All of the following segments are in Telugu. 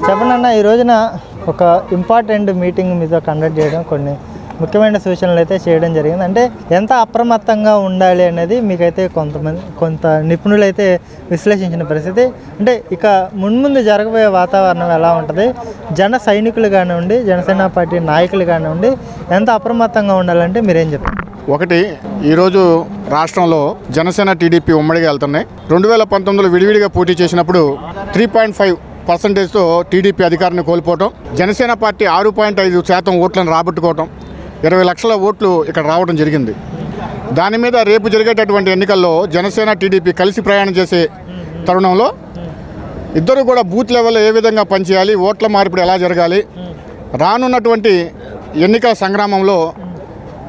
చెప్పండి అన్న, ఈ రోజున ఒక ఇంపార్టెంట్ మీటింగ్ మీతో కండక్ట్ చేయడం, కొన్ని ముఖ్యమైన సూచనలు అయితే చేయడం జరిగింది. అంటే ఎంత అప్రమత్తంగా ఉండాలి అనేది మీకైతే కొంత నిపుణులు అయితే విశ్లేషించిన పరిస్థితి. అంటే ఇక మున్ముందు జరగబోయే వాతావరణం ఎలా ఉంటుంది, జన సైనికులు కానివ్వండి, జనసేన పార్టీ నాయకులు కానివ్వండి, ఎంత అప్రమత్తంగా ఉండాలంటే మీరేం చెప్తారు? ఒకటి, ఈరోజు రాష్ట్రంలో జనసేన టీడీపీ ఉమ్మడిగా వెళ్తున్నాయి. 2019లో విడివిడిగా పోటీ చేసినప్పుడు 3.5%తో టీడీపీ అధికారాన్ని కోల్పోవటం, జనసేన పార్టీ 6.5% ఓట్లను రాబట్టుకోవటం, 20 లక్షల ఓట్లు ఇక్కడ రావడం జరిగింది. దాని మీద రేపు జరిగేటటువంటి ఎన్నికల్లో జనసేన టీడీపీ కలిసి ప్రయాణం చేసే తరుణంలో ఇద్దరు కూడా బూత్ లెవెల్లో ఏ విధంగా పనిచేయాలి, ఓట్ల మార్పిడి ఎలా జరగాలి, రానున్నటువంటి ఎన్నికల సంగ్రామంలో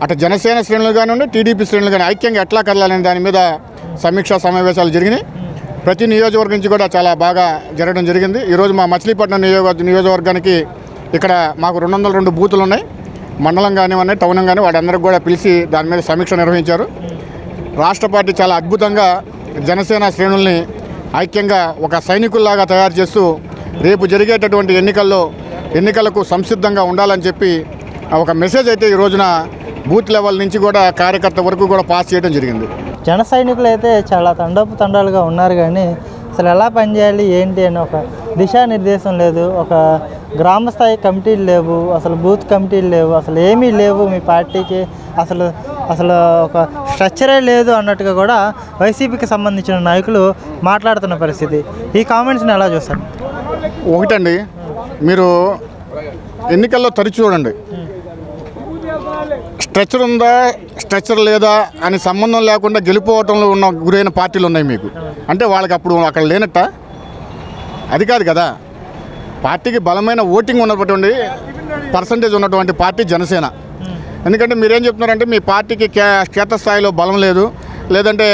అటు జనసేన శ్రేణులు కానివ్వండి, టీడీపీ శ్రేణులు కానీ ఐక్యంగా ఎట్లా కదలాలనే దాని మీద సమీక్షా సమావేశాలు జరిగినాయి. ప్రతి నియోజకవర్గం నుంచి కూడా చాలా బాగా జరగడం జరిగింది. ఈరోజు మా మచిలీపట్నం నియోజకవర్గానికి ఇక్కడ మాకు 202 బూతులు ఉన్నాయి. మండలం కానివ్వండి, టౌన్ కానీ వాడందరికి కూడా పిలిచి దాని మీద సమీక్ష నిర్వహించారు. రాష్ట్ర పార్టీ చాలా అద్భుతంగా జనసేన శ్రేణుల్ని ఐక్యంగా ఒక సైనికుల్లాగా తయారు చేస్తూ రేపు జరిగేటటువంటి ఎన్నికలకు సంసిద్ధంగా ఉండాలని చెప్పి ఒక మెసేజ్ అయితే ఈ రోజున బూత్ లెవెల్ నుంచి కూడా కార్యకర్త వరకు కూడా పాస్ చేయడం జరిగింది. జన సైనికులు అయితే చాలా తండాలుగా ఉన్నారు, కానీ అసలు ఎలా పనిచేయాలి ఏంటి అని ఒక దిశానిర్దేశం లేదు. ఒక గ్రామ స్థాయి కమిటీలు లేవు, అసలు బూత్ కమిటీలు లేవు, అసలు ఏమీ లేవు మీ పార్టీకి, అసలు ఒక స్ట్రక్చరే లేదు అన్నట్టుగా కూడా వైసీపీకి సంబంధించిన నాయకులు మాట్లాడుతున్న పరిస్థితి. ఈ కామెంట్స్ని ఎలా చూస్తారు? ఒకటండి, మీరు ఎన్నికల్లో తరచు చూడండి, స్ట్రక్చర్ ఉందా స్ట్రక్చర్ లేదా అని సంబంధం లేకుండా గెలిపోవటంలో ఉన్న గురైన పార్టీలు ఉన్నాయి మీకు. అంటే వాళ్ళకి అప్పుడు అక్కడ లేనట్ట? అది కాదు కదా. పార్టీకి బలమైన ఓటింగ్ ఉన్నటువంటి పర్సంటేజ్ ఉన్నటువంటి పార్టీ జనసేన. ఎందుకంటే మీరేం చెప్తున్నారంటే మీ పార్టీకి క్షేత్రస్థాయిలో బలం లేదు, లేదంటే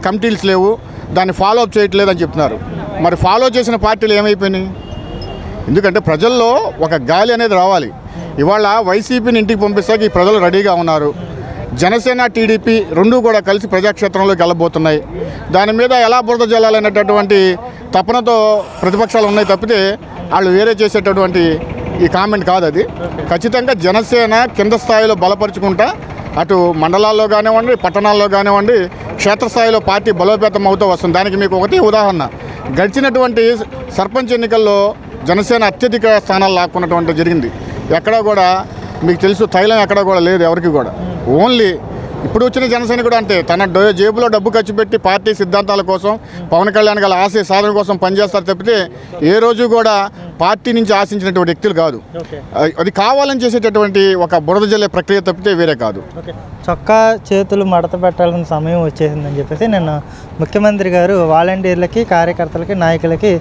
కమిటీలు లేవు, దాన్ని ఫాలో అప్ చేయట్లేదు అని చెప్తున్నారు. మరి ఫాలో చేసిన పార్టీలు ఏమైపోయినాయి? ఎందుకంటే ప్రజల్లో ఒక గాలి అనేది రావాలి. ఇవాళ వైసీపీని ఇంటికి పంపిస్తాకి ఈ ప్రజలు రెడీగా ఉన్నారు. జనసేన టీడీపీ రెండూ కూడా కలిసి ప్రజాక్షేత్రంలోకి వెళ్ళబోతున్నాయి. దాని మీద ఎలా బురద జల్లాలనేటటువంటి తపనతో ప్రతిపక్షాలు ఉన్నాయి తప్పితే వాళ్ళు వేరే చేసేటటువంటి ఈ కామెంట్ కాదు. అది ఖచ్చితంగా జనసేన కింద స్థాయిలో బలపరుచుకుంటా అటు మండలాల్లో కానివ్వండి, పట్టణాల్లో కానివ్వండి, క్షేత్రస్థాయిలో పార్టీ బలోపేతం అవుతూ వస్తుంది. దానికి మీకు ఒకటి ఉదాహరణ, గడిచినటువంటి సర్పంచ్ ఎన్నికల్లో జనసేన అత్యధిక స్థానాలు లాక్కున్నటువంటి జరిగింది. ఎక్కడా కూడా మీకు తెలుసు, తైలం ఎక్కడా కూడా లేదు ఎవరికి కూడా. ఓన్లీ ఇప్పుడు వచ్చిన జనసేన కూడా అంటే తన జేబులో డబ్బు ఖర్చు పెట్టి పార్టీ సిద్ధాంతాల కోసం, పవన్ కళ్యాణ్ గల ఆశయ సాధన కోసం పనిచేస్తారు తప్పితే ఏ రోజు కూడా పార్టీ నుంచి ఆశించినటువంటి వ్యక్తులు కాదు. అది కావాలని చేసేటటువంటి ఒక బురద జల్లే ప్రక్రియ తప్పితే వేరే కాదు. చొక్కా చేతులు మడత పెట్టాల్సిన సమయం వచ్చేసిందని చెప్పేసి నిన్న ముఖ్యమంత్రి గారు వాలంటీర్లకి, కార్యకర్తలకి, నాయకులకి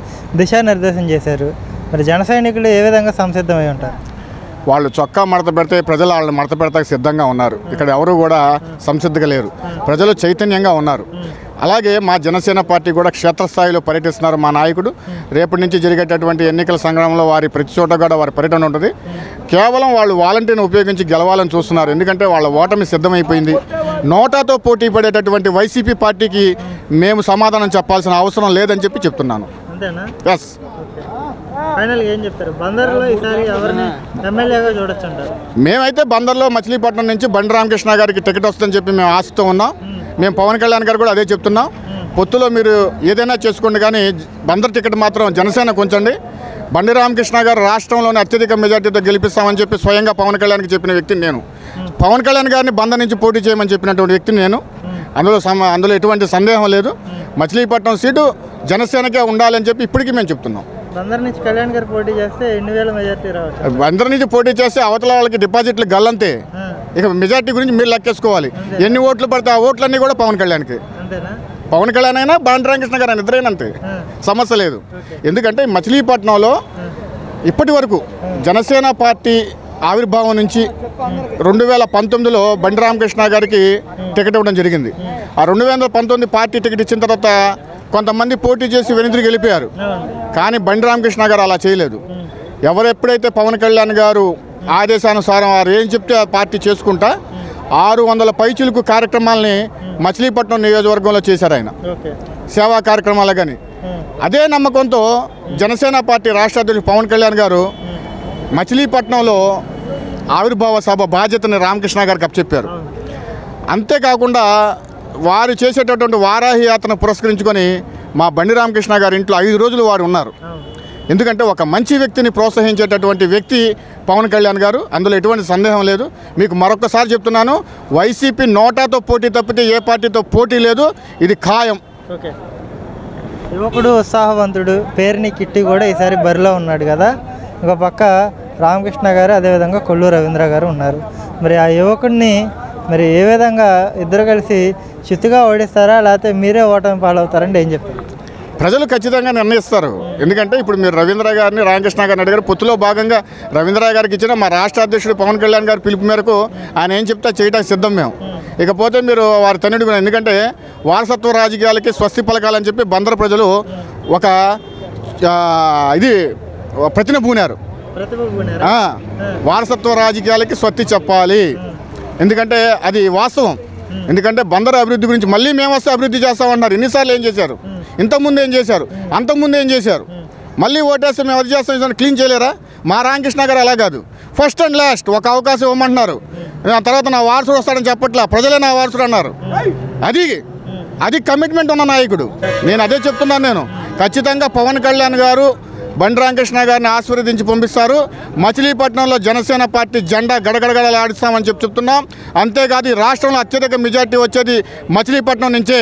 దిశానిర్దేశం చేశారు. మరి జన సైనికులు ఏ విధంగా సంసిద్ధమై ఉంటారు? వాళ్ళు చొక్కా మడత పెడితే ప్రజలు వాళ్ళని మడత పెడతాకి సిద్ధంగా ఉన్నారు. ఇక్కడ ఎవరు కూడా సంసిద్ధంగా లేరు, ప్రజలు చైతన్యంగా ఉన్నారు. అలాగే మా జనసేన పార్టీ కూడా క్షేత్రస్థాయిలో పర్యటిస్తున్నారు మా నాయకుడు. రేపటి నుంచి జరిగేటటువంటి ఎన్నికల సంగ్రామంలో వారి ప్రతి చోట కూడా వారి పర్యటన ఉంటుంది. కేవలం వాళ్ళు వాలంటీర్ని ఉపయోగించి గెలవాలని చూస్తున్నారు. ఎందుకంటే వాళ్ళ ఓటమి సిద్ధమైపోయింది. నోటాతో పోటీ పడేటటువంటి వైసీపీ పార్టీకి మేము సమాధానం చెప్పాల్సిన అవసరం లేదని చెప్పి చెప్తున్నాను. ఎస్. ఫైనల్గా ఏం చెప్తారు? బందర్లో ఈసారి ఎవరిని ఎమ్మెల్యేగా చూడొచ్చు అంటారు? మేమైతే బందర్లో మచిలీపట్నం నుంచి బండి రామకృష్ణ గారికి టికెట్ వస్తుందని చెప్పి మేము ఆశతో ఉన్నాం. మేము పవన్ కళ్యాణ్ గారు కూడా అదే చెప్తున్నాం. పొత్తులో మీరు ఏదైనా చేసుకోండి, కానీ బందర్ టికెట్ మాత్రం జనసేనకు ఉంచండి. బండి రామకృష్ణ గారు రాష్ట్రంలోనే అత్యధిక మెజార్టీతో గెలిపిస్తామని చెప్పి స్వయంగా పవన్ కళ్యాణ్కి చెప్పిన వ్యక్తిని నేను. పవన్ కళ్యాణ్ గారిని బందర్ నుంచి పోటీ చేయమని చెప్పినటువంటి వ్యక్తిని నేను. అందులో ఎటువంటి సందేహం లేదు. మచిలీపట్నం సీటు జనసేనకే ఉండాలని చెప్పి ఇప్పటికీ మేము చెప్తున్నాం. బందర్ నుంచి కళ్యాణ్ గారు పోటీ చేస్తే 8,000 మెజార్టీ రావచ్చు. బందర్ నుంచి పోటీ చేస్తే అవతల వాళ్ళకి డిపాజిట్లు గల్లంతే. ఇక మెజార్టీ గురించి మీరు లెక్కేసుకోవాలి. ఎన్ని ఓట్లు పడితే ఆ ఓట్లన్నీ కూడా పవన్ కళ్యాణ్కి. పవన్ కళ్యాణ్ అయినా బండి రామకృష్ణ గారు ఇద్దరేనంతే, సమస్య లేదు. ఎందుకంటే మచిలీపట్నంలో ఇప్పటి వరకు జనసేన పార్టీ ఆవిర్భావం నుంచి 2019లో బండి రామకృష్ణ గారికి టికెట్ ఇవ్వడం జరిగింది. ఆ 2019 పార్టీ టికెట్ ఇచ్చిన తర్వాత కొంతమంది పోటీ చేసి వెనుదిరిగి వెళ్ళిపోయారు. కానీ బండి రామకృష్ణ గారు అలా చేయలేదు. ఎవరెప్పుడైతే పవన్ కళ్యాణ్ గారు ఆదేశానుసారం వారు ఏం చెప్తే ఆ పార్టీ చేసుకుంటా 600 పైచిలుకు కార్యక్రమాలని మచిలీపట్నం నియోజకవర్గంలో చేశారు ఆయన. సేవా కార్యక్రమాలు కానీ అదే నమ్మకంతో జనసేన పార్టీ రాష్ట్ర అధ్యక్షుడు పవన్ కళ్యాణ్ గారు మచిలీపట్నంలో ఆవిర్భావ సభ బాధ్యతని రామకృష్ణ గారికి అప్పచెప్పారు. అంతేకాకుండా వారు చేసేటటువంటి వారాహి యాత్రను పురస్కరించుకొని మా బండి రామకృష్ణ గారి ఇంట్లో 5 రోజులు వారు ఉన్నారు. ఎందుకంటే ఒక మంచి వ్యక్తిని ప్రోత్సహించేటటువంటి వ్యక్తి పవన్ కళ్యాణ్ గారు, అందులో ఎటువంటి సందేహం లేదు. మీకు మరొకసారి చెప్తున్నాను, వైసీపీ నోటాతో పోటీ తప్పితే ఏ పార్టీతో పోటీ లేదు, ఇది ఖాయం. ఓకే, యువకుడు ఉత్సాహవంతుడు పేరుని కిట్టి కూడా ఈసారి బరిలో ఉన్నాడు కదా. ఒక పక్క రామకృష్ణ గారు, అదేవిధంగా కొల్లు రవీంద్ర గారు ఉన్నారు. మరి ఆ యువకుడిని మరి ఏ విధంగా ఇద్దరు కలిసి చిత్తుగా ఓడిస్తారా, లేకపోతే మీరే ఓటమి పాలవుతారంటే ఏం చెప్తారు? ప్రజలు ఖచ్చితంగా నిర్ణయిస్తారు. ఎందుకంటే ఇప్పుడు మీరు రవీంద్ర గారిని రామకృష్ణ గారిని అడిగారు. పొత్తులో భాగంగా రవీంద్ర గారికి ఇచ్చిన మా రాష్ట్ర అధ్యక్షుడు పవన్ కళ్యాణ్ గారి పిలుపు మేరకు ఆయన ఏం చెప్తే చేయడానికి సిద్ధం మేము. ఇకపోతే మీరు వారి తన్నుడు, ఎందుకంటే వారసత్వ రాజకీయాలకి స్వస్తి పలకాలని చెప్పి బందరు ప్రజలు ఒక ఇది ప్రతిన పూనారు. వారసత్వ రాజకీయాలకి స్వస్తి చెప్పాలి, ఎందుకంటే అది వాస్తవం. ఎందుకంటే బందరు అభివృద్ధి గురించి మళ్ళీ మేము వస్తే అభివృద్ధి చేస్తామన్నారు. ఎన్నిసార్లు ఏం చేశారు? ఇంతకుముందు ఏం చేశారు? అంతకుముందు ఏం చేశారు? మళ్ళీ ఓటేస్తే మేము అది చేస్తాం, క్లీన్ చేయలేరా? మా రామకృష్ణ గారు అలా కాదు, ఫస్ట్ అండ్ లాస్ట్ ఒక అవకాశం ఇవ్వమంటున్నారు. ఆ తర్వాత నా వారసుడు వస్తాడని చెప్పట్లా, ప్రజలే నా వారసుడు అన్నారు. అది కమిట్మెంట్ ఉన్న నాయకుడు. నేను అదే చెప్తున్నాను. నేను ఖచ్చితంగా పవన్ కళ్యాణ్ గారు బండి రామకృష్ణ గారిని ఆశీర్వదించి పంపిస్తారు. మచిలీపట్నంలో జనసేన పార్టీ జెండా గడగడగడలు ఆడిస్తామని చెప్తున్నాం. అంతేకాదు ఈ రాష్ట్రంలో అత్యధిక మెజార్టీ వచ్చేది మచిలీపట్నం నుంచే.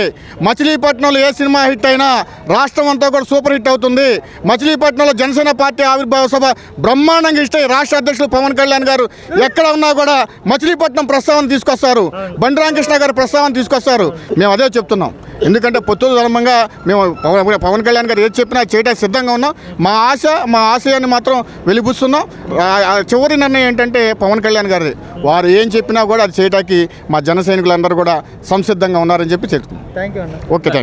మచిలీపట్నంలో ఏ సినిమా హిట్ అయినా రాష్ట్రం అంతా కూడా సూపర్ హిట్ అవుతుంది. మచిలీపట్నంలో జనసేన పార్టీ ఆవిర్భావ సభ బ్రహ్మాండంగా ఇష్టాయి. రాష్ట్ర అధ్యక్షులు పవన్ కళ్యాణ్ గారు ఎక్కడ ఉన్నా కూడా మచిలీపట్నం ప్రస్తావన తీసుకొస్తారు, బండి రామకృష్ణ గారు ప్రస్తావన తీసుకొస్తారు. మేము అదే చెప్తున్నాం. ఎందుకంటే పొత్తు ధర్మంగా మేము పవన్ కళ్యాణ్ గారు ఏది చెప్పినా చేయడానికి సిద్ధంగా ఉన్నాం. మా ఆశయాన్ని మాత్రం వెలిబుస్తున్నాం. చివరి నిర్ణయం ఏంటంటే పవన్ కళ్యాణ్ గారిది. వారు ఏం చెప్పినా కూడా అది చేయడానికి మా జన సైనికులందరూ కూడా సంసిద్ధంగా ఉన్నారని చెప్పి చెప్తున్నాం. థ్యాంక్ యూ అన్న. Okay, thank you.